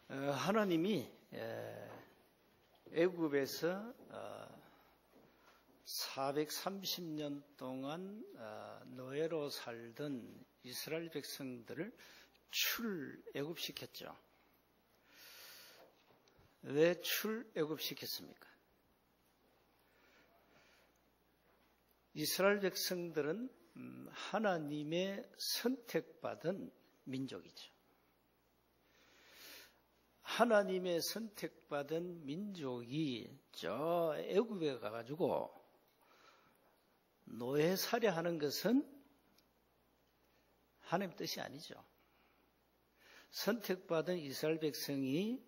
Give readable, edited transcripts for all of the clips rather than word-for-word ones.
하나님이 애굽에서 430년 동안 노예로 살던 이스라엘 백성들을 출애굽시켰죠. 왜 출애굽시켰습니까? 이스라엘 백성들은 하나님의 선택받은 민족이죠. 하나님의 선택받은 민족이 저 애굽에 가가지고 노예살이하는 것은 하나님 뜻이 아니죠. 선택받은 이스라엘 백성이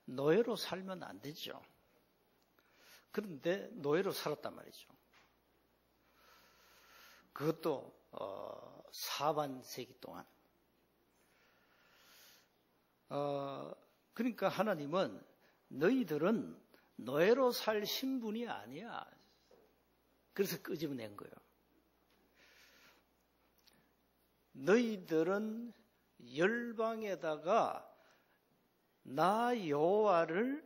노예로 살면 안 되죠. 그런데 노예로 살았단 말이죠. 그것도 사반세기 동안. 그러니까 하나님은 너희들은 노예로 살 신분이 아니야. 그래서 끄집어낸 거예요. 너희들은 열방에다가 나 여호와를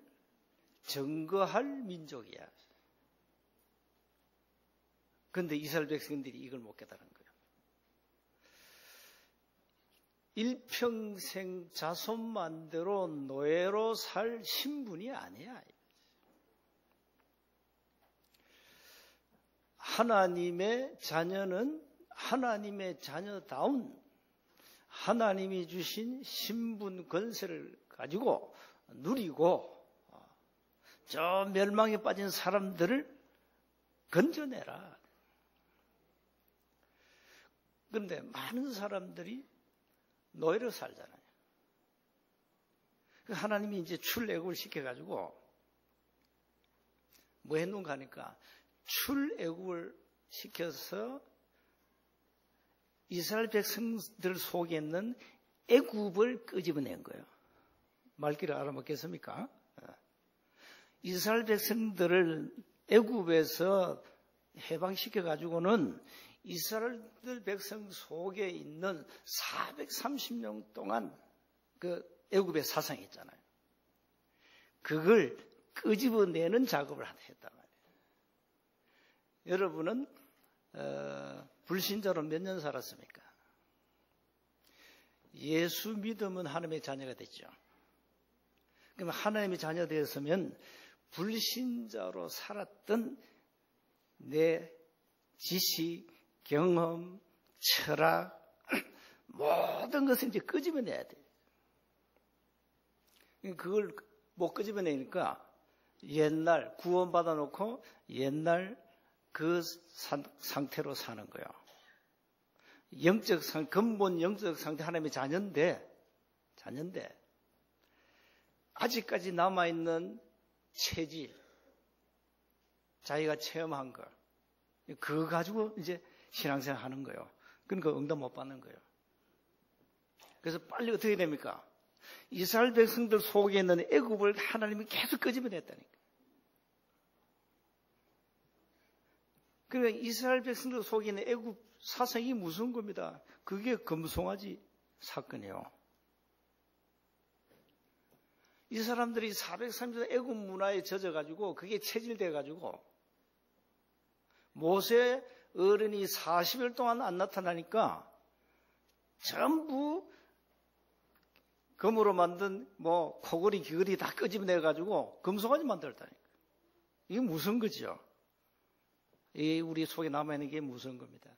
증거할 민족이야. 그런데 이스라엘 백성들이 이걸 못 깨달은 거예요. 일평생 자손만대로 노예로 살 신분이 아니야. 하나님의 자녀는 하나님의 자녀다운 하나님이 주신 신분 권세를 가지고 누리고 저 멸망에 빠진 사람들을 건져내라. 그런데 많은 사람들이 노예로 살잖아요. 하나님이 이제 출애굽을 시켜가지고 뭐 했는가 하니까 출애굽을 시켜서 이스라엘 백성들 속에 있는 애굽을 끄집어낸 거예요. 말귀를 알아먹겠습니까? 이스라엘 백성들을 애굽에서 해방시켜가지고는 이스라엘 백성 속에 있는 430년 동안 그 애굽의 사상이 있잖아요. 그걸 끄집어내는 작업을 했단 말이에요. 여러분은 불신자로 몇 년 살았습니까? 예수 믿으면 하나님의 자녀가 됐죠. 그럼 하나님의 자녀 되었으면 불신자로 살았던 내 지식, 경험, 철학 모든 것을 이제 끄집어내야 돼요. 그걸 못 끄집어내니까 옛날 구원받아 놓고 옛날 그 상태로 사는 거예요. 근본 영적 상태 하나님의 자녀인데 아직까지 남아있는 체질, 자기가 체험한 거, 그거 가지고 이제 신앙생활 하는 거예요. 그러니까 응답 못 받는 거예요. 그래서 빨리 어떻게 됩니까? 이스라엘 백성들 속에 있는 애굽을 하나님이 계속 끄집어냈다니까. 그러니까 이스라엘 백성들 속에 있는 애굽 사상이 무서운 겁니다. 그게 금송아지 사건이에요. 이 사람들이 430년 애굽 문화에 젖어가지고 그게 체질돼가지고 모세 어른이 40일 동안 안 나타나니까 전부 금으로 만든 뭐 코골이 귀걸이 다 끄집어내가지고 금송아지 만들었다니까. 이게 무서운 거죠. 이 우리 속에 남아있는 게 무서운 겁니다.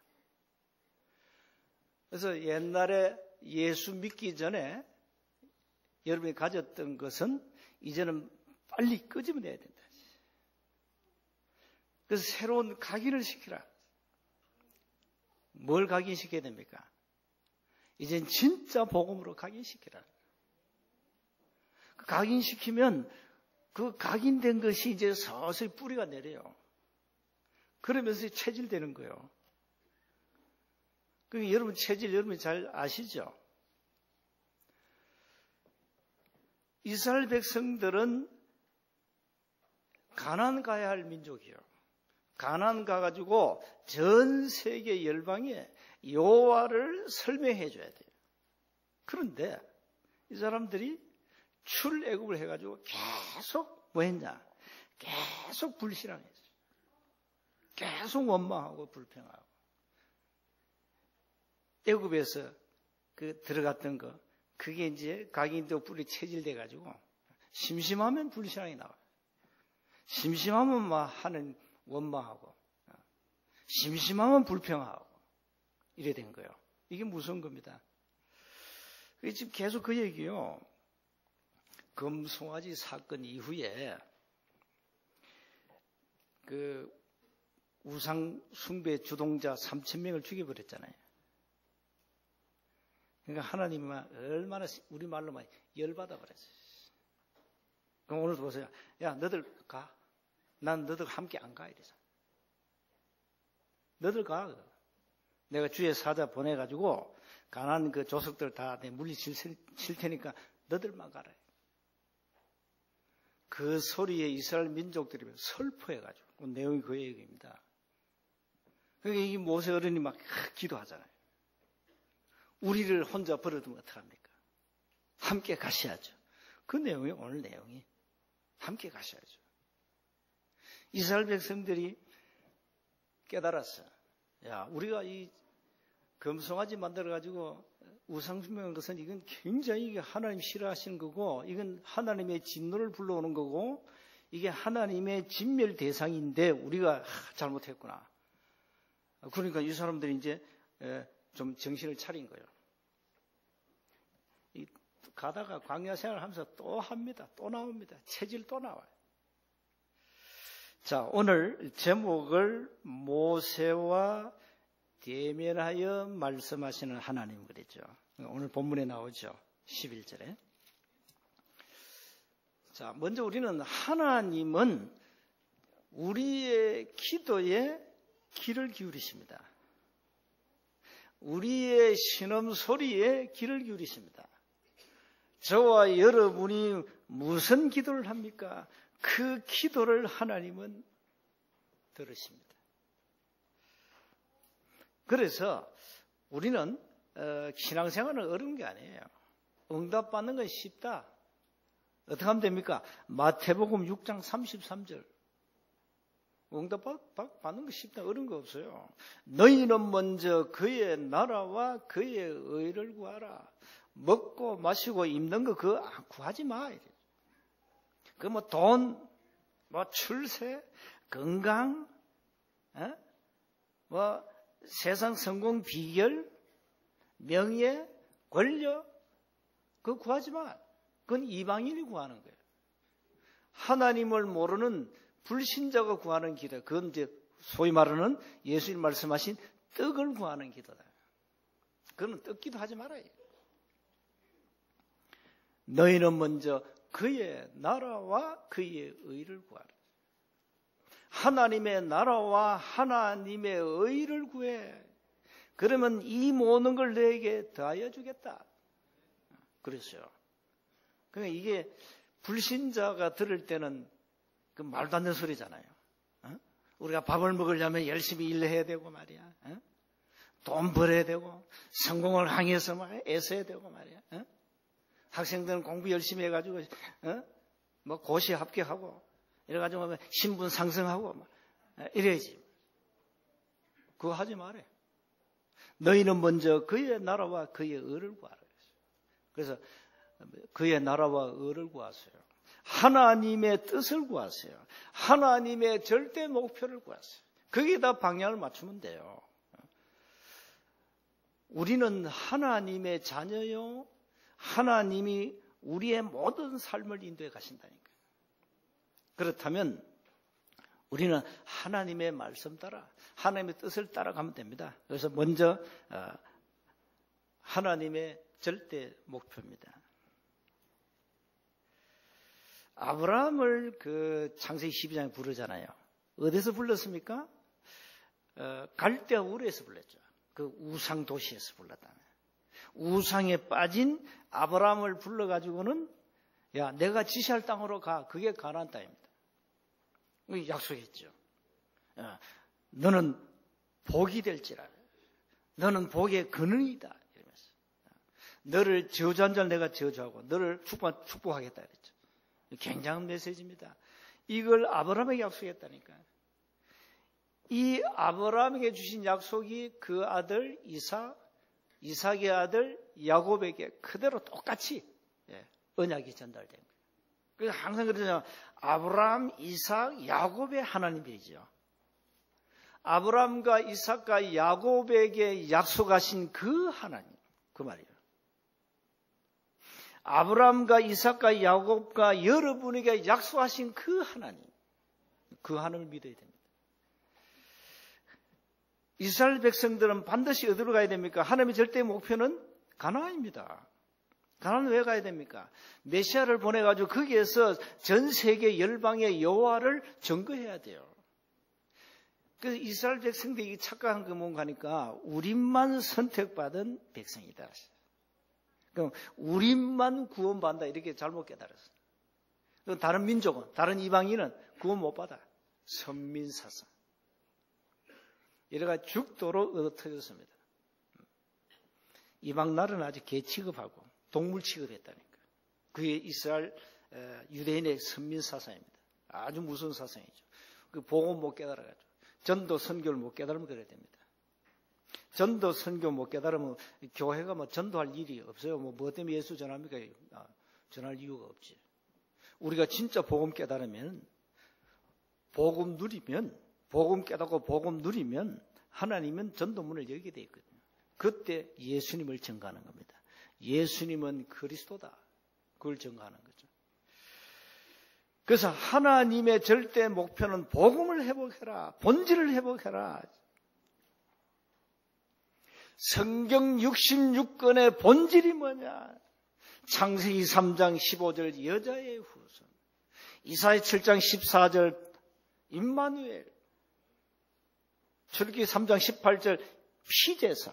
그래서 옛날에 예수 믿기 전에 여러분이 가졌던 것은 이제는 빨리 끄집어내야 된다. 그래서 새로운 각인을 시키라. 뭘 각인시켜야 됩니까? 이젠 진짜 복음으로 각인시키라. 각인시키면 그 각인된 것이 이제 서서히 뿌리가 내려요. 그러면서 체질되는 거예요. 그러니까 여러분 체질 여러분이 잘 아시죠? 이스라엘 백성들은 가나안 가야 할 민족이에요. 가나안 가가지고 전 세계 열방에 여호와를 설명해 줘야 돼요. 그런데 이 사람들이 출애굽을 해가지고 계속 뭐 했냐? 계속 불신앙했어요. 계속 원망하고 불평하고. 애굽에서 그 들어갔던 거, 그게 이제 각인도 뿔이 체질돼가지고 심심하면 불신앙이 나와요. 심심하면 막 하는 원망하고, 심심하면 불평하고 이래 된 거예요. 이게 무서운 겁니다. 지금 계속 그 얘기요. 금송아지 사건 이후에 그 우상 숭배 주동자 3,000명을 죽여버렸잖아요. 그러니까 하나님이 얼마나 우리말로 막 열받아 버렸어요. 그럼 오늘도 보세요. 야, 너들 가. 난 너들 함께 안 가. 이래서. 너들 가. 내가 주의 사자 보내가지고 가난한 그 조석들 다 내 물리칠 테니까 너들만 가라. 그 소리에 이스라엘 민족들이 슬퍼해가지고 그 내용이 그 얘기입니다. 그러니까 이 모세 어른이 막 기도하잖아요. 우리를 혼자 버려두면 어떡합니까? 함께 가셔야죠. 그 내용이 오늘 내용이 함께 가셔야죠. 이스라엘 백성들이 깨달았어. 야, 우리가 이 금송아지 만들어가지고 우상숭배한 것은 이건 굉장히 하나님 싫어하시는 거고, 이건 하나님의 진노를 불러오는 거고, 이게 하나님의 진멸 대상인데 우리가 잘못했구나. 그러니까 이 사람들이 이제 좀 정신을 차린 거예요. 가다가 광야 생활을 하면서 또 합니다. 또 나옵니다. 체질 또 나와요. 자, 오늘 제목을 모세와 대면하여 말씀하시는 하나님 그랬죠. 오늘 본문에 나오죠. 11절에. 자, 먼저 우리는 하나님은 우리의 기도에 귀를 기울이십니다. 우리의 신음 소리에 귀를 기울이십니다. 저와 여러분이 무슨 기도를 합니까? 그 기도를 하나님은 들으십니다. 그래서 우리는 신앙생활은 어려운 게 아니에요. 응답받는 건 쉽다. 어떻게 하면 됩니까? 마태복음 6장 33절. 응답받는 거 쉽다. 어려운 거 없어요. 너희는 먼저 그의 나라와 그의 의를 구하라. 먹고 마시고 입는 거 그거 구하지 마. 그 뭐 돈, 뭐 출세, 건강, 뭐 세상 성공 비결, 명예, 권력, 그거 구하지 마. 그건 이방인이 구하는 거예요. 하나님을 모르는 불신자가 구하는 기도. 그건 이제 소위 말하는 예수님 말씀하신 떡을 구하는 기도다. 그건 떡기도 하지 말아요. 너희는 먼저 그의 나라와 그의 의를 구하라. 하나님의 나라와 하나님의 의를 구해. 그러면 이 모든 걸 너에게 더하여 주겠다. 그랬어요. 그러니까 이게 불신자가 들을 때는 그 말도 안 되는 소리잖아요. 우리가 밥을 먹으려면 열심히 일해야 되고 말이야. 돈 벌어야 되고 성공을 향해서 막 애써야 되고 말이야. 학생들은 공부 열심히 해가지고 뭐 고시 합격하고 이래가지고 신분 상승하고 막 이래야지. 그거 하지 말아요. 너희는 먼저 그의 나라와 그의 의를 구하라. 그래서 그의 나라와 의를 구하세요. 하나님의 뜻을 구하세요. 하나님의 절대 목표를 구하세요. 거기에다 방향을 맞추면 돼요. 우리는 하나님의 자녀요. 하나님이 우리의 모든 삶을 인도해 가신다니까요. 그렇다면 우리는 하나님의 말씀 따라 하나님의 뜻을 따라가면 됩니다. 그래서 먼저 하나님의 절대 목표입니다. 아브라함을 그 창세기 12장에 부르잖아요. 어디서 불렀습니까? 갈대아 우르에서 불렀죠. 그 우상 도시에서 불렀다. 우상에 빠진 아브라함을 불러가지고는 야, 내가 지시할 땅으로 가. 그게 가나안 땅입니다. 약속했죠. 너는 복이 될지라. 너는 복의 근원이다. 이러면서. 너를 저주한 자를 내가 저주하고 너를 축복하겠다 그랬죠. 굉장한 메시지입니다. 이걸 아브라함에게 약속했다니까요. 이 아브라함에게 주신 약속이 그 아들 이삭의 아들 야곱에게 그대로 똑같이 언약이 전달된 거예요. 그래서 항상 그러잖아요. 아브라함, 이삭, 야곱의 하나님이죠. 아브라함과 이삭과 야곱에게 약속하신 그 하나님, 그 말이에요. 아브라함과 이삭과 야곱과 여러분에게 약속하신 그 하나님, 그 하나님을 믿어야 됩니다. 이스라엘 백성들은 반드시 어디로 가야 됩니까? 하나님의 절대 목표는 가나안입니다. 가나안은 왜 가야 됩니까? 메시아를 보내가지고 거기에서 전 세계 열방의 여호와를 증거해야 돼요. 그래서 이스라엘 백성들이 착각한 게 뭔가 하니까 우리만 선택받은 백성이다. 그럼 우리만 구원받는다 이렇게 잘못 깨달았어요. 다른 민족은, 다른 이방인은 구원 못 받아. 선민사상. 이래가 죽도록 얻어터졌습니다. 이방 나라는 아주 개 취급하고 동물 취급했다니까. 그게 이스라엘 유대인의 선민사상입니다. 아주 무서운 사상이죠. 그 복음 못 깨달아가지고 전도 선교를 못 깨달으면 그래야 됩니다. 전도 선교 못 깨달으면 교회가 뭐 전도할 일이 없어요. 뭐 때문에 예수 전합니까? 전할 이유가 없지. 우리가 진짜 복음 깨달으면, 복음 누리면, 복음 깨닫고 복음 누리면 하나님은 전도문을 열게 돼 있거든요. 그때 예수님을 증거하는 겁니다. 예수님은 그리스도다. 그걸 증거하는 거죠. 그래서 하나님의 절대 목표는 복음을 회복해라. 본질을 회복해라. 성경 66권의 본질이 뭐냐? 창세기 3장 15절 여자의 후손, 이사야 7장 14절 임마누엘, 출애굽기 3장 18절 피제사,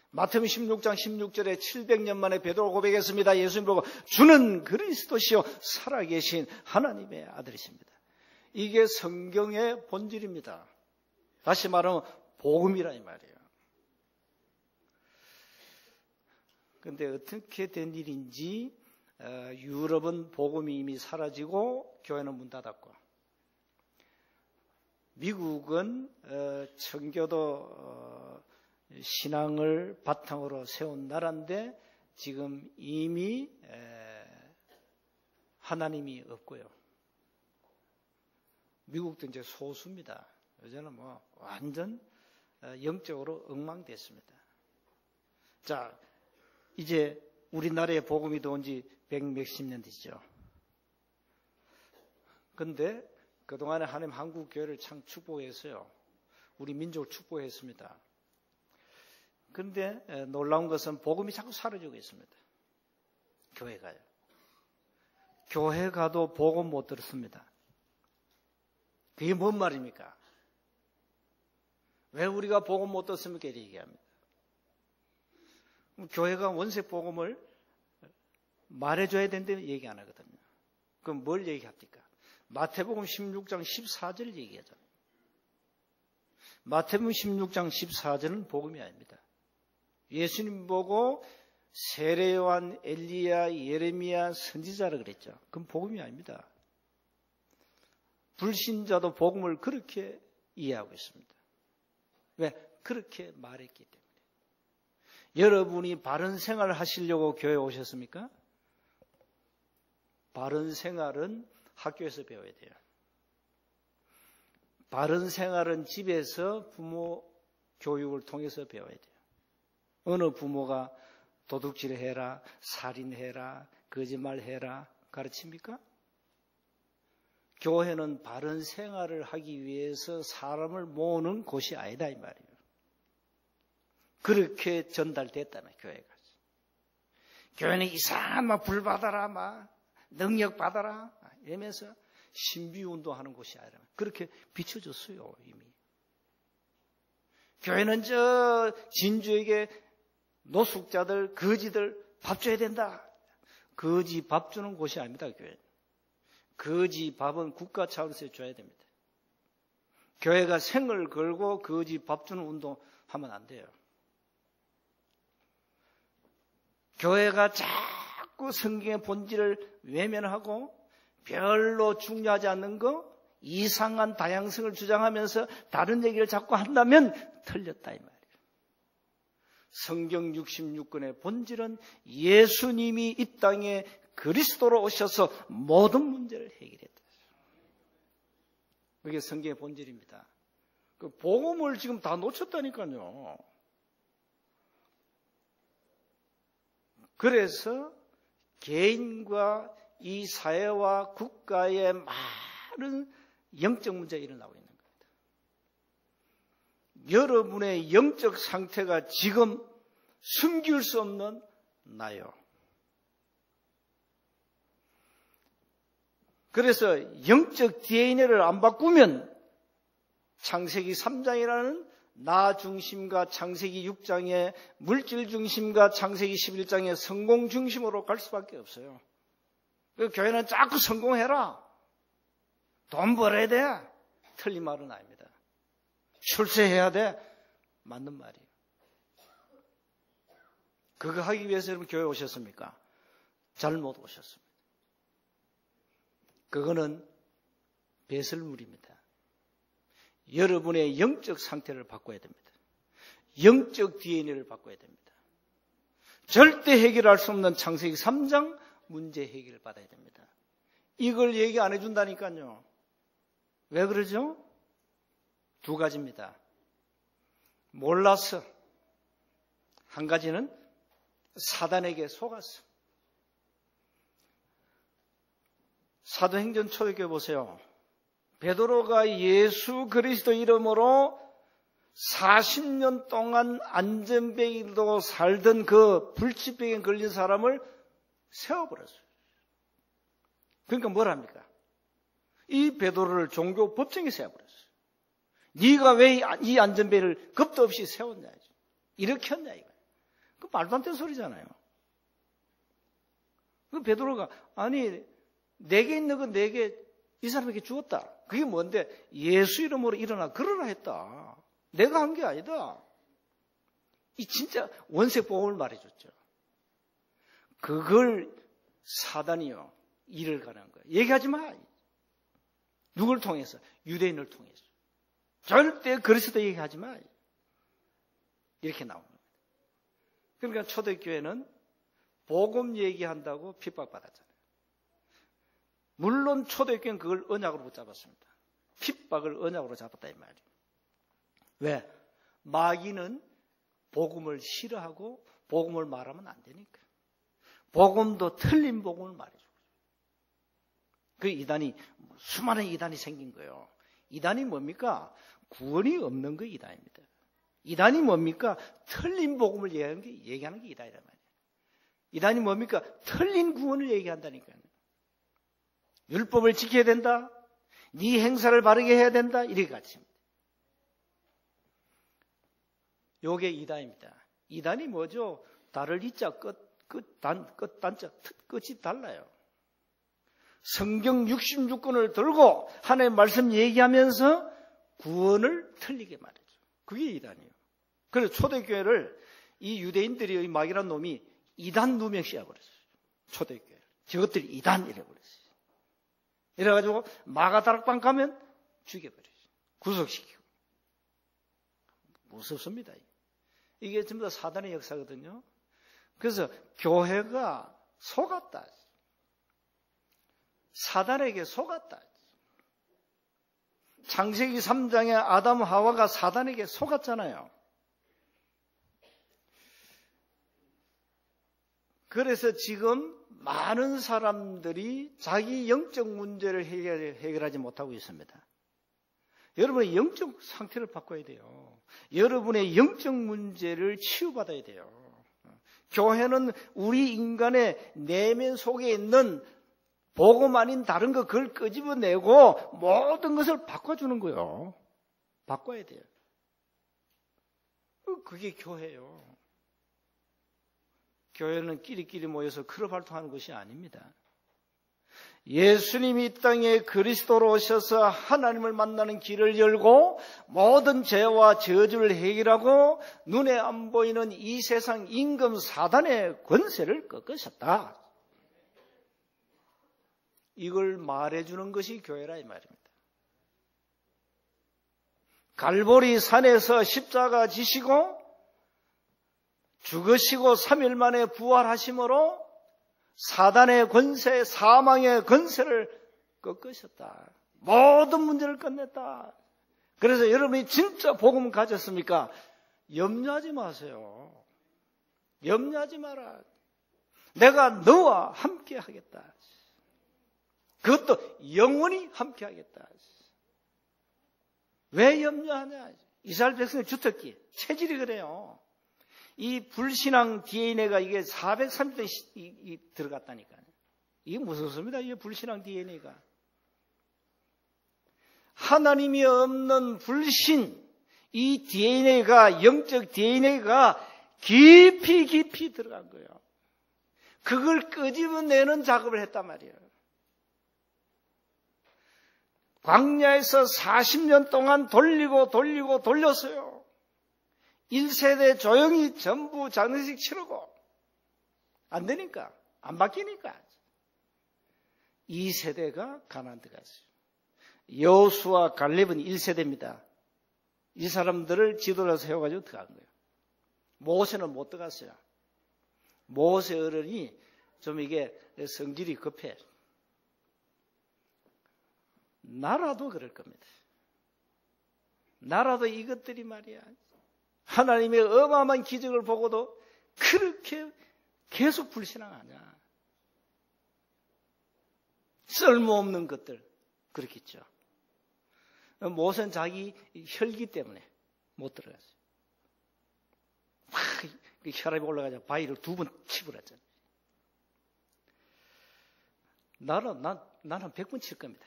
마태복음 16장 16절에 700년 만에 베드로가 고백했습니다. 예수님 보고 주는 그리스도시요 살아계신 하나님의 아들이십니다. 이게 성경의 본질입니다. 다시 말하면 복음이라 이 말이에요. 그런데 어떻게 된 일인지 유럽은 복음이 이미 사라지고 교회는 문 닫았고, 미국은 청교도 신앙을 바탕으로 세운 나라인데 지금 이미 하나님이 없고요. 미국도 이제 소수입니다. 요새는 뭐 완전 영적으로 엉망됐습니다. 자, 이제 우리나라에 복음이 들어온 지 100몇십 년 되죠. 그런데 그동안에 하나님 한국 교회를 참 축복했어요. 우리 민족을 축복했습니다. 그런데 놀라운 것은 복음이 자꾸 사라지고 있습니다. 교회가요. 교회 가도 복음 못 들었습니다. 그게 뭔 말입니까? 왜 우리가 복음 못 듣습니까? 이렇게 얘기합니다. 교회가 원색 복음을 말해줘야 되는데 얘기 안 하거든요. 그럼 뭘 얘기합니까? 마태복음 16장 14절 얘기하잖아요. 마태복음 16장 14절은 복음이 아닙니다. 예수님 보고 세례요한, 엘리야, 예레미야 선지자라 그랬죠. 그건 복음이 아닙니다. 불신자도 복음을 그렇게 이해하고 있습니다. 왜? 그렇게 말했기 때문에. 여러분이 바른 생활을 하시려고 교회에 오셨습니까? 바른 생활은 학교에서 배워야 돼요. 바른 생활은 집에서 부모 교육을 통해서 배워야 돼요. 어느 부모가 도둑질해라, 살인해라, 거짓말해라 가르칩니까? 교회는 바른 생활을 하기 위해서 사람을 모으는 곳이 아니다 이 말이에요. 그렇게 전달됐다는 교회가. 교회는 이상한 막 불 받아라, 막 능력 받아라 이러면서 신비운동하는 곳이 아니라 그렇게 비춰졌어요 이미. 교회는 저 진주에게 노숙자들, 거지들 밥 줘야 된다. 거지 밥 주는 곳이 아닙니다 교회는. 거지 밥은 국가 차원에서 줘야 됩니다. 교회가 생을 걸고 거지 밥 주는 운동하면 안 돼요. 교회가 자꾸 성경의 본질을 외면하고 별로 중요하지 않는 거, 이상한 다양성을 주장하면서 다른 얘기를 자꾸 한다면 틀렸다 이 말이에요. 성경 66권의 본질은 예수님이 이 땅에 그리스도로 오셔서 모든 문제를 해결했다. 그게 성경의 본질입니다. 그 복음을 지금 다 놓쳤다니까요. 그래서 개인과 이 사회와 국가의 많은 영적 문제가 일어나고 있는 겁니다. 여러분의 영적 상태가 지금 숨길 수 없는 나요. 그래서 영적 DNA를 안 바꾸면 창세기 3장이라는 나 중심과 창세기 6장의 물질 중심과 창세기 11장의 성공 중심으로 갈 수밖에 없어요. 교회는 자꾸 성공해라. 돈 벌어야 돼. 틀린 말은 아닙니다. 출세해야 돼. 맞는 말이에요. 그거 하기 위해서 여러분 교회 오셨습니까? 잘못 오셨습니다. 그거는 배설물입니다. 여러분의 영적 상태를 바꿔야 됩니다. 영적 DNA를 바꿔야 됩니다. 절대 해결할 수 없는 창세기 3장 문제 해결을 받아야 됩니다. 이걸 얘기 안 해준다니까요. 왜 그러죠? 두 가지입니다. 몰라서. 한 가지는 사단에게 속았어. 사도행전 초대교회 보세요. 베드로가 예수 그리스도 이름으로 40년 동안 안전뱅이로 살던 그 불치병에 걸린 사람을 세워버렸어요. 그러니까 뭘 합니까? 이 베드로를 종교 법정에 세워버렸어요. 네가 왜 이 안전뱅이를 겁도 없이 세웠냐, 이렇게 했냐 이거. 그 말도 안 되는 소리잖아요. 그 베드로가 아니 내게 있는 건 내게 이 사람에게 주었다. 그게 뭔데? 예수 이름으로 일어나 걸어라 했다. 내가 한 게 아니다. 이 진짜 원색복음을 말해줬죠. 그걸 사단이요 일을 가는 거예요. 얘기하지 마. 누굴 통해서? 유대인을 통해서. 절대 그리스도 얘기하지 마. 이렇게 나오는 거예요. 그러니까 초대교회는 복음 얘기한다고 핍박받았잖아요. 물론 초대교회는 그걸 언약으로 붙잡았습니다. 핍박을 언약으로 잡았다 이 말이에요. 왜? 마귀는 복음을 싫어하고 복음을 말하면 안 되니까. 복음도 틀린 복음을 말해줘. 그 이단이 수많은 이단이 생긴 거예요. 이단이 뭡니까? 구원이 없는 거 이단입니다. 이단이 뭡니까? 틀린 복음을 얘기하는 게 이단이란 말이에요. 이단이 뭡니까? 틀린 구원을 얘기한다니까요. 율법을 지켜야 된다. 네 행사를 바르게 해야 된다. 이렇게 가르칩니다. 요게 이단입니다. 이단이 뭐죠? 달을 이자 단자 끝이 달라요. 성경 66권을 들고 하나님의 말씀 얘기하면서 구원을 틀리게 말해줘. 그게 이단이에요. 그래서 초대교회를 이 유대인들이 이 마귀란 놈이 이단 누명 씌워버렸어요. 초대교회를. 저것들이 이단 이래버렸어요. 이래가지고 마가다락방 가면 죽여버려요. 구속시키고. 무섭습니다. 이게 전부 다 사단의 역사거든요. 그래서 교회가 속았다. 사단에게 속았다. 창세기 3장에 아담 하와가 사단에게 속았잖아요. 그래서 지금 많은 사람들이 자기 영적 문제를 해결하지 못하고 있습니다. 여러분의 영적 상태를 바꿔야 돼요. 여러분의 영적 문제를 치유받아야 돼요. 교회는 우리 인간의 내면 속에 있는 복음 아닌 다른 거 그걸 끄집어내고 모든 것을 바꿔주는 거예요. 바꿔야 돼요. 그게 교회예요. 교회는 끼리끼리 모여서 클럽 활동하는 것이 아닙니다. 예수님이 이 땅에 그리스도로 오셔서 하나님을 만나는 길을 열고 모든 죄와 저주를 해결하고 눈에 안 보이는 이 세상 임금 사단의 권세를 꺾으셨다. 이걸 말해주는 것이 교회라 이 말입니다. 갈보리 산에서 십자가 지시고 죽으시고 3일 만에 부활하심으로 사단의 권세, 사망의 권세를 꺾으셨다. 모든 문제를 끝냈다. 그래서 여러분이 진짜 복음 가졌습니까? 염려하지 마세요. 염려하지 마라. 내가 너와 함께 하겠다. 그것도 영원히 함께 하겠다. 왜 염려하냐? 이스라엘 백성의 주특기, 체질이 그래요. 이 불신앙 DNA가 이게 430대 들어갔다니까요. 이게 무섭습니다. 이게 불신앙 DNA가. 하나님이 없는 불신, 이 DNA가, 영적 DNA가 깊이 들어간 거예요. 그걸 끄집어내는 작업을 했단 말이에요. 광야에서 40년 동안 돌렸어요. 1세대 조용히 전부 장례식 치르고 안 되니까, 안 바뀌니까 2세대가 가나안 들어갔어요. 여호수아 갈렙은 1세대입니다. 이 사람들을 지도로 세워가지고 들어간 거예요. 모세는 못 들어갔어요. 모세 어른이 좀 이게 성질이 급해. 나라도 그럴 겁니다. 나라도 이것들이 말이야. 하나님의 어마어마한 기적을 보고도 그렇게 계속 불신앙하냐. 쓸모없는 것들 그렇겠죠. 모세는 자기 혈기 때문에 못 들어갔어요. 혈압이 올라가자 바위를 2번 치부렸잖아요. 나는 100번 칠 겁니다.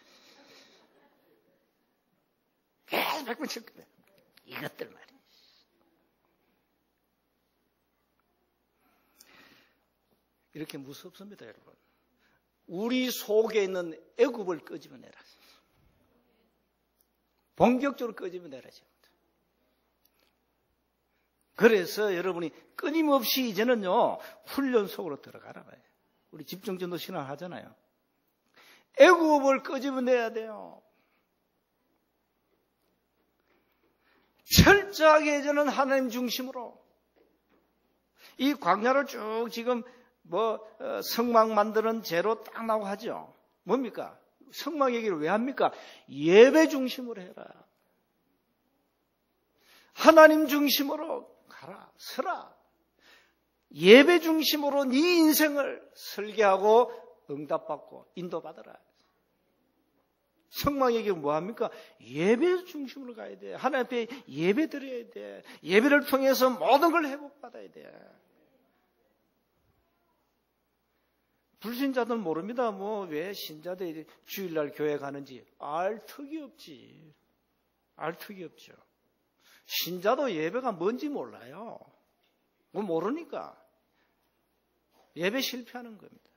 계속 100번 칠 겁니다. 이것들 말이에요. 이렇게 무섭습니다, 여러분. 우리 속에 있는 애굽을 끄집어내라. 본격적으로 끄집어내라죠. 그래서 여러분이 끊임없이 이제는요, 훈련 속으로 들어가라 봐요. 우리 집중전도 신앙 하잖아요. 애굽을 끄집어내야 돼요. 철저하게 이제는 하나님 중심으로 이 광야를 쭉 지금 성막 만드는 제로 딱 나오고 하죠. 뭡니까? 성막 얘기를 왜 합니까? 예배 중심으로 해라. 하나님 중심으로 가라, 서라. 예배 중심으로 네 인생을 설계하고 응답받고 인도받아라. 성막 얘기는 뭐합니까? 예배 중심으로 가야 돼. 하나님 앞에 예배 드려야 돼. 예배를 통해서 모든 걸 회복받아야 돼. 불신자들은 모릅니다. 왜 신자들이 주일날 교회 가는지 알 턱이 없지. 알 턱이 없죠. 신자도 예배가 뭔지 몰라요. 모르니까 예배 실패하는 겁니다.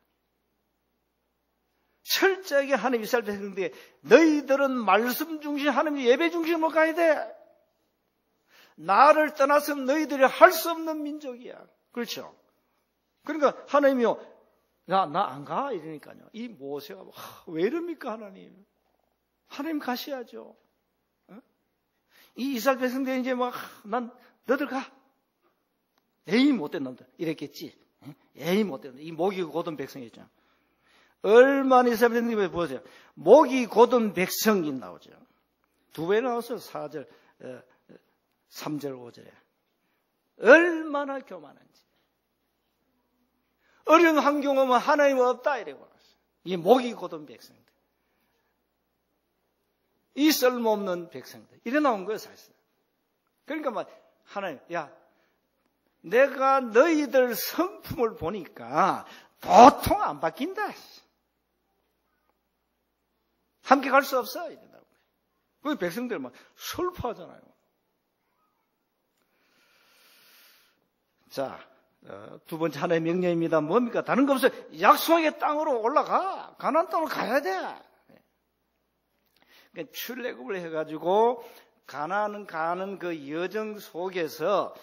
철저하게 하나님 이스라엘 백성들에게 너희들은 말씀 중심, 하나님 예배 중심으로 가야 돼. 나를 떠나서는 너희들이 할 수 없는 민족이야. 그렇죠? 그러니까 하나님이요, 나 안 가? 이러니까요. 이 모세가 왜 이럽니까 하나님? 하나님 가셔야죠. 이 이스라엘 백성들이 이제 난 너들 가. 에이 못된 놈들 이랬겠지. 에이 못된 놈들. 이 목이 곧은 백성이죠. 얼마나 이스라엘 백성들이 보세요. 목이 곧은 백성이 나오죠. 2배 나왔어요. 4절, 3절, 5절에. 얼마나 교만한지. 어려운 환경 오면 하나님 없다 이래고 이 목이 곧은 백성들. 이 쓸모없는 백성들. 이래 나온 거예요, 사실. 그러니까 하나님, 야, 내가 너희들 성품을 보니까 도통 안 바뀐다. 함께 갈 수 없어. 이런다고. 그 백성들 슬퍼하잖아요. 자, 두 번째 하나의 명령입니다. 뭡니까? 다른 거 없어요. 약속의 땅으로 올라가. 가나안 땅으로 가야 돼. 그러니까 출애굽을 해가지고 가나안 가는 그 여정 속에서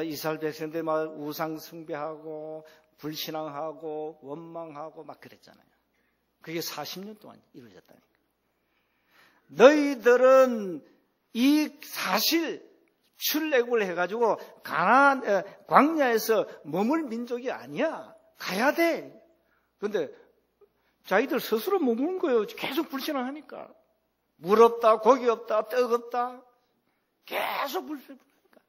이스라엘 백성들이 막 우상 숭배하고 불신앙하고 원망하고 막 그랬잖아요. 그게 40년 동안 이루어졌다니까. 너희들은 이 사실 출애굽을 해가지고 가나안 광야에서 머물 민족이 아니야. 가야 돼. 그런데 자기들 스스로 머무는 거예요. 계속 불신앙하니까. 물 없다, 고기 없다, 떡 없다. 계속 불신앙하니까.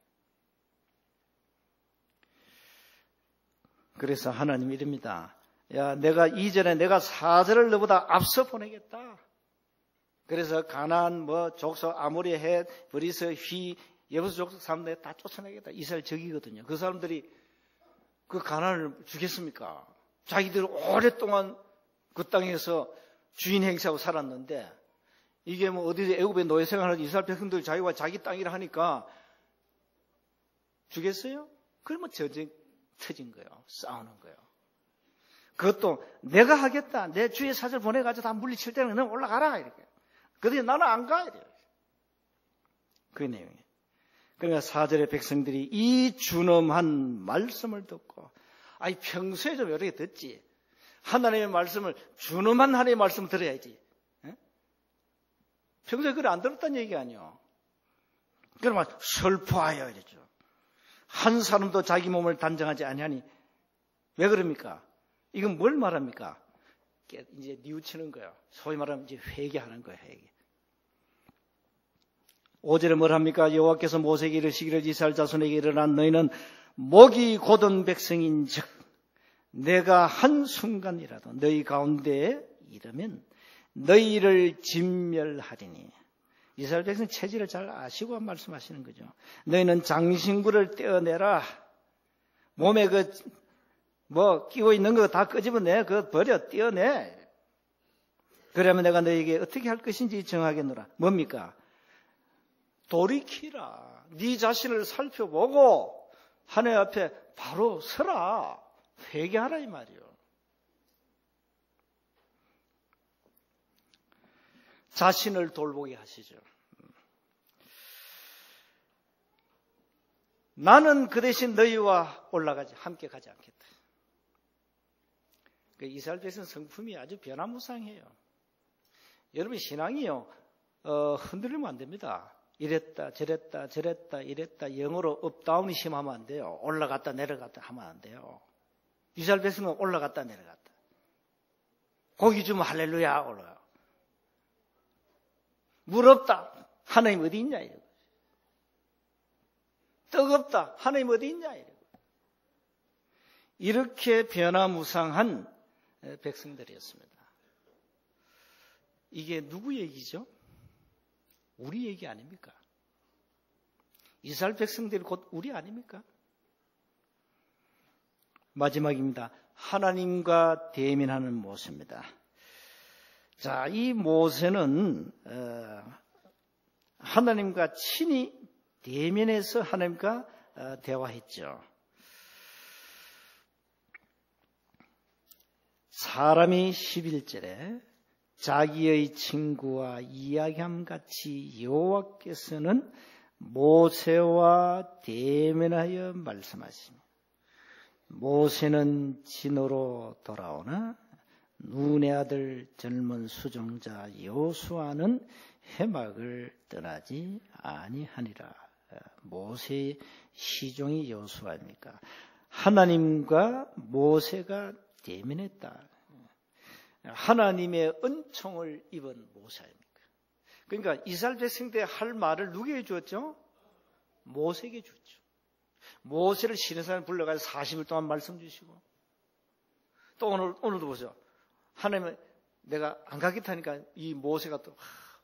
그래서 하나님이 이럽니다. 야, 내가 이전에 내가 4절을 너보다 앞서 보내겠다. 그래서 가나안 족속 아모리 헷 브리스 휘 예부스 족속 사람들 다 쫓아내겠다. 이스라엘 적이거든요. 그 사람들이 그 가나안을 주겠습니까? 자기들 오랫동안 그 땅에서 주인 행세하고 살았는데 이게 어디서 애굽에 노예 생활하는 이스라엘 백성들 자기가 자기 땅이라 하니까 주겠어요? 그러면 전쟁 터진 거예요. 싸우는 거예요. 그것도 내가 하겠다. 내 주의 사절 보내가지고 다 물리칠 때는 너 올라가라. 이렇게. 그런데 나는 안 가. 이래요. 그 내용이에요. 그러니까 4절의 백성들이 이 준엄한 말씀을 듣고, 아니, 평소에 좀 여러 개 듣지. 하나님의 말씀을, 준엄한 하나님의 말씀을 들어야지. 에? 평소에 그걸 안 들었다는 얘기 아니에요. 그러면 슬퍼하여 이랬죠. 한 사람도 자기 몸을 단정하지 아니하니. 왜 그럽니까? 이건 뭘 말합니까? 이제 뉘우치는 거예요. 소위 말하면 이제 회개하는 거예요, 회개. 5절에 뭘 합니까? 여호와께서 모세에게 이르시기를 이스라엘 자손에게 이르란 너희는 목이 곧은 백성인즉 내가 한순간이라도 너희 가운데에 이르면 너희를 진멸하리니. 이스라엘 백성 체질을 잘 아시고 말씀하시는 거죠. 너희는 장신구를 떼어내라. 몸에 끼고 있는 거 다 끄집어내. 그거 버려. 떼어내. 그러면 내가 너희에게 어떻게 할 것인지 정하겠노라. 뭡니까? 돌이키라. 네 자신을 살펴보고 하나님 앞에 바로 서라. 회개하라 이 말이요. 자신을 돌보게 하시죠. 나는 그 대신 너희와 함께 가지 않겠다. 이스라엘 백성 성품이 아주 변화무쌍해요. 여러분 신앙이요 흔들리면 안 됩니다. 이랬다 저랬다 이랬다 영어로 업다운이 심하면 안 돼요. 올라갔다 내려갔다 하면 안 돼요. 이스라엘 백성은 올라갔다 내려갔다. 고기 주면 할렐루야 올라가. 물 없다. 하나님 어디 있냐 이러고. 떡 없다. 하나님 어디 있냐 이러고. 이렇게 변화무쌍한 백성들이었습니다. 이게 누구 얘기죠? 우리 얘기 아닙니까? 이스라엘 백성들이 곧 우리 아닙니까? 마지막입니다. 하나님과 대면하는 모세입니다. 자, 이 모세는 하나님과 친히 대면해서 하나님과 대화했죠. 사람이 11절에 자기의 친구와 이야기함같이 여호와께서는 모세와 대면하여 말씀하십니다. 모세는 진으로 돌아오나 눈의 아들 젊은 수종자 여호수아는 해막을 떠나지 아니하니라. 모세의 시종이 여호수아입니까? 하나님과 모세가 대면했다. 하나님의 은총을 입은 모세 아닙니까? 그러니까 이스라엘 백성들 할 말을 누구에게 주었죠? 모세에게 줬죠. 모세를 시내산에 불러가서 40일 동안 말씀 주시고 또 오늘도 보죠. 하나님은 내가 안 가겠다니까 이 모세가 또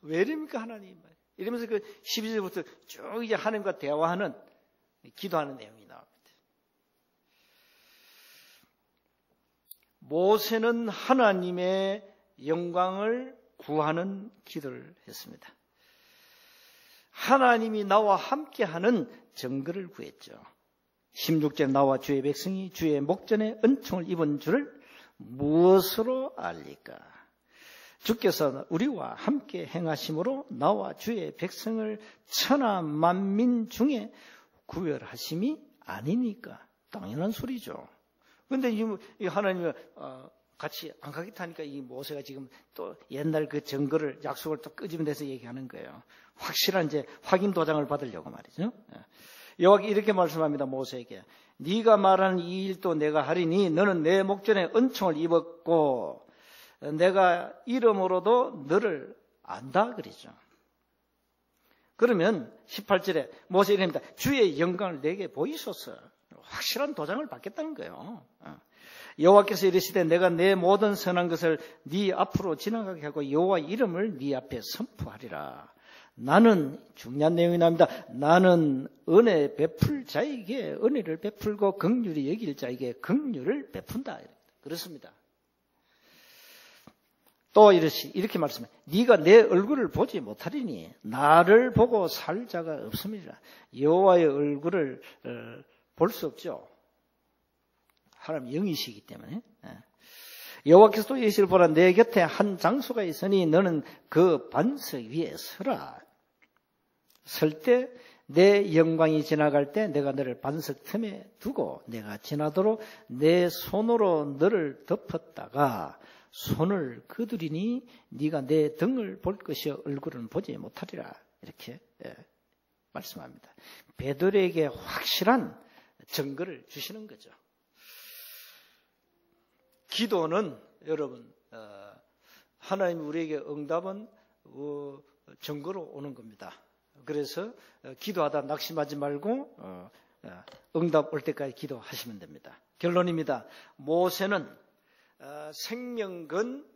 왜 이럽니까 하나님 이러면서 그 12절부터 쭉 이제 하나님과 대화하는 기도하는 내용이 나옵니다. 모세는 하나님의 영광을 구하는 기도를 했습니다. 하나님이 나와 함께하는 증거를 구했죠. 16절 나와 주의 백성이 주의 목전에 은총을 입은 줄을 무엇으로 알리까? 주께서 우리와 함께 행하심으로 나와 주의 백성을 천하 만민 중에 구별하심이 아니니까. 당연한 소리죠. 그런데 이 하나님이 같이 안 가겠다니까 이 모세가 지금 또 옛날 그 증거를 약속을 또 끄집어내서 얘기하는 거예요. 확실한 이제 확인 도장을 받으려고 말이죠. 여호와께서 이렇게 말씀합니다. 모세에게 네가 말하는 이 일도 내가 하리니 너는 내 목전에 은총을 입었고 내가 이름으로도 너를 안다 그러죠. 그러면 18절에 모세 이랍니다. 주의 영광을 내게 보이소서. 확실한 도장을 받겠다는 거예요. 여호와께서 이르시되 내가 내 모든 선한 것을 네 앞으로 지나가게 하고 여호와 이름을 네 앞에 선포하리라. 나는 중요한 내용이 나옵니다. 나는 은혜 베풀 자에게 은혜를 베풀고 긍휼히 여길 자에게 긍휼을 베푼다. 그렇습니다. 또 이렇게 말씀해. 네가 내 얼굴을 보지 못하리니 나를 보고 살 자가 없음이라. 여호와의 얼굴을 볼 수 없죠. 하나님 영이시기 때문에. 여호와께서 또 예시를 보라. 내 곁에 한 장소가 있으니 너는 그 반석 위에 서라. 설 때 내 영광이 지나갈 때 내가 너를 반석 틈에 두고 내가 지나도록 내 손으로 너를 덮었다가 손을 거두리니 네가 내 등을 볼 것이요 얼굴은 보지 못하리라. 이렇게 말씀합니다. 베드로에게 확실한 증거를 주시는 거죠. 기도는 여러분 하나님이 우리에게 응답은 증거로 오는 겁니다. 그래서 기도하다 낙심하지 말고 응답 올 때까지 기도하시면 됩니다. 결론입니다. 모세는 생명근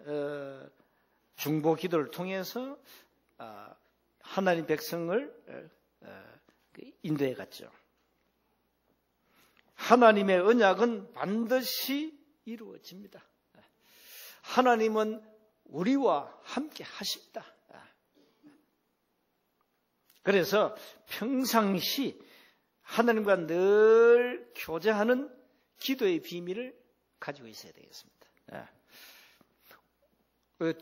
중보 기도를 통해서 하나님 백성을 인도해 갔죠. 하나님의 언약은 반드시 이루어집니다. 하나님은 우리와 함께 하십니다. 그래서 평상시 하나님과 늘 교제하는 기도의 비밀을 가지고 있어야 되겠습니다.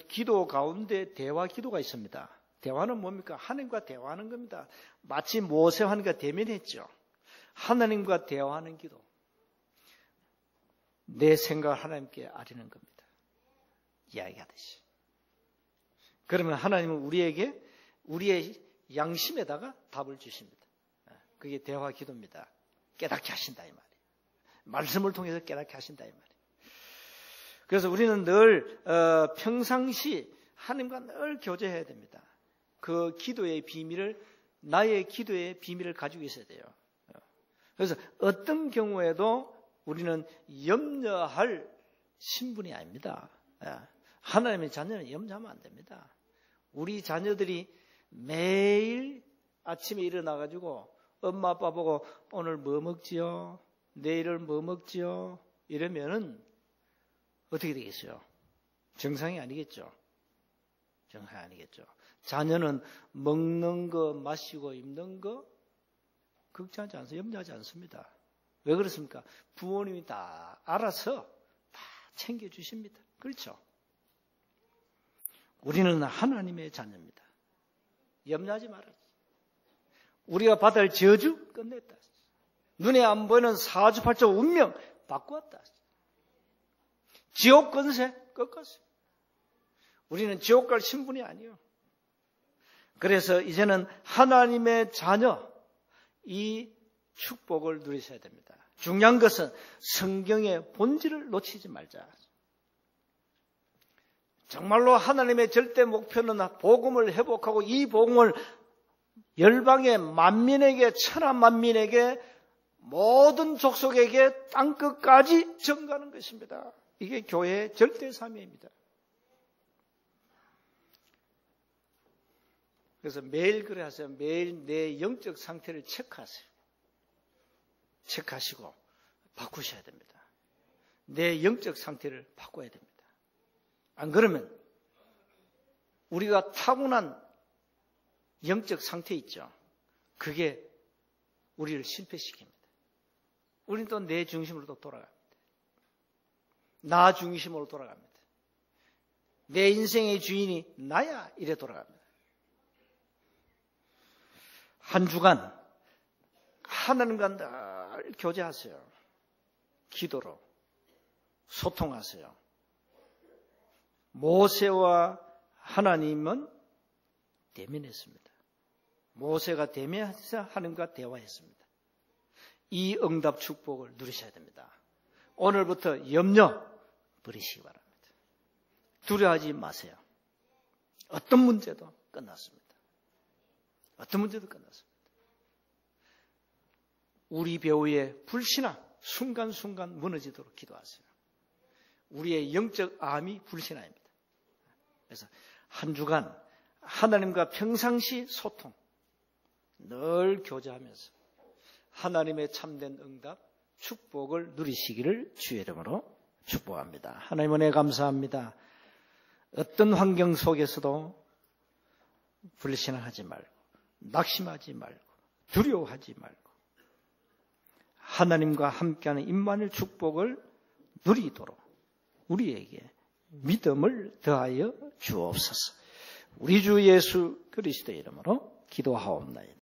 기도 가운데 대화 기도가 있습니다. 대화는 뭡니까? 하나님과 대화하는 겁니다. 마치 모세와 하나님과 대면했죠. 하나님과 대화하는 기도. 내 생각을 하나님께 아뢰는 겁니다. 이야기하듯이. 그러면 하나님은 우리에게 우리의 양심에다가 답을 주십니다. 그게 대화 기도입니다. 깨닫게 하신다 이 말이에요. 말씀을 통해서 깨닫게 하신다 이 말이에요. 그래서 우리는 늘 평상시 하나님과 늘 교제해야 됩니다. 그 기도의 비밀을 나의 기도의 비밀을 가지고 있어야 돼요. 그래서 어떤 경우에도 우리는 염려할 신분이 아닙니다. 하나님의 자녀는 염려하면 안 됩니다. 우리 자녀들이 매일 아침에 일어나가지고 엄마 아빠 보고 오늘 뭐 먹지요? 내일은 뭐 먹지요? 이러면은 어떻게 되겠어요? 정상이 아니겠죠. 정상이 아니겠죠. 자녀는 먹는 거, 마시고 입는 거 걱정하지 않습니다. 염려하지 않습니다. 왜 그렇습니까? 부모님이 다 알아서 다 챙겨주십니다. 그렇죠? 우리는 하나님의 자녀입니다. 염려하지 말아야지. 우리가 받을 저주 끝냈다. 눈에 안 보이는 사주팔자 운명 바꾸었다. 지옥 권세 꺾었어요. 우리는 지옥 갈 신분이 아니에요. 그래서 이제는 하나님의 자녀 이 축복을 누리셔야 됩니다. 중요한 것은 성경의 본질을 놓치지 말자. 정말로 하나님의 절대 목표는 복음을 회복하고 이 복음을 열방의 만민에게 천하 만민에게 모든 족속에게 땅끝까지 전가하는 것입니다. 이게 교회의 절대 사명입니다. 그래서 매일 그래 하세요. 매일 내 영적 상태를 체크하세요. 체크하시고 바꾸셔야 됩니다. 내 영적 상태를 바꿔야 됩니다. 안 그러면 우리가 타고난 영적 상태 있죠. 그게 우리를 실패시킵니다. 우리는 또 내 중심으로 또 돌아갑니다. 나 중심으로 돌아갑니다. 내 인생의 주인이 나야 이래 돌아갑니다. 한 주간 하나님과 늘 교제하세요. 기도로 소통하세요. 모세와 하나님은 대면했습니다. 모세가 대면해서 하나님과 대화했습니다. 이 응답 축복을 누리셔야 됩니다. 오늘부터 염려 버리시기 바랍니다. 두려워하지 마세요. 어떤 문제도 끝났습니다. 어떤 문제도 끝났습니다. 우리 배우의 불신앙 순간순간 무너지도록 기도하세요. 우리의 영적 암이 불신앙입니다. 그래서 한 주간 하나님과 평상시 소통, 늘 교제하면서 하나님의 참된 응답, 축복을 누리시기를 주의 이름으로 축복합니다. 하나님 은혜 감사합니다. 어떤 환경 속에서도 불신하지 말고 낙심하지 말고 두려워하지 말고 하나님과 함께하는 임마누엘 축복을 누리도록 우리에게 믿음을 더하여 주옵소서. 우리 주 예수 그리스도의 이름으로 기도하옵나이다.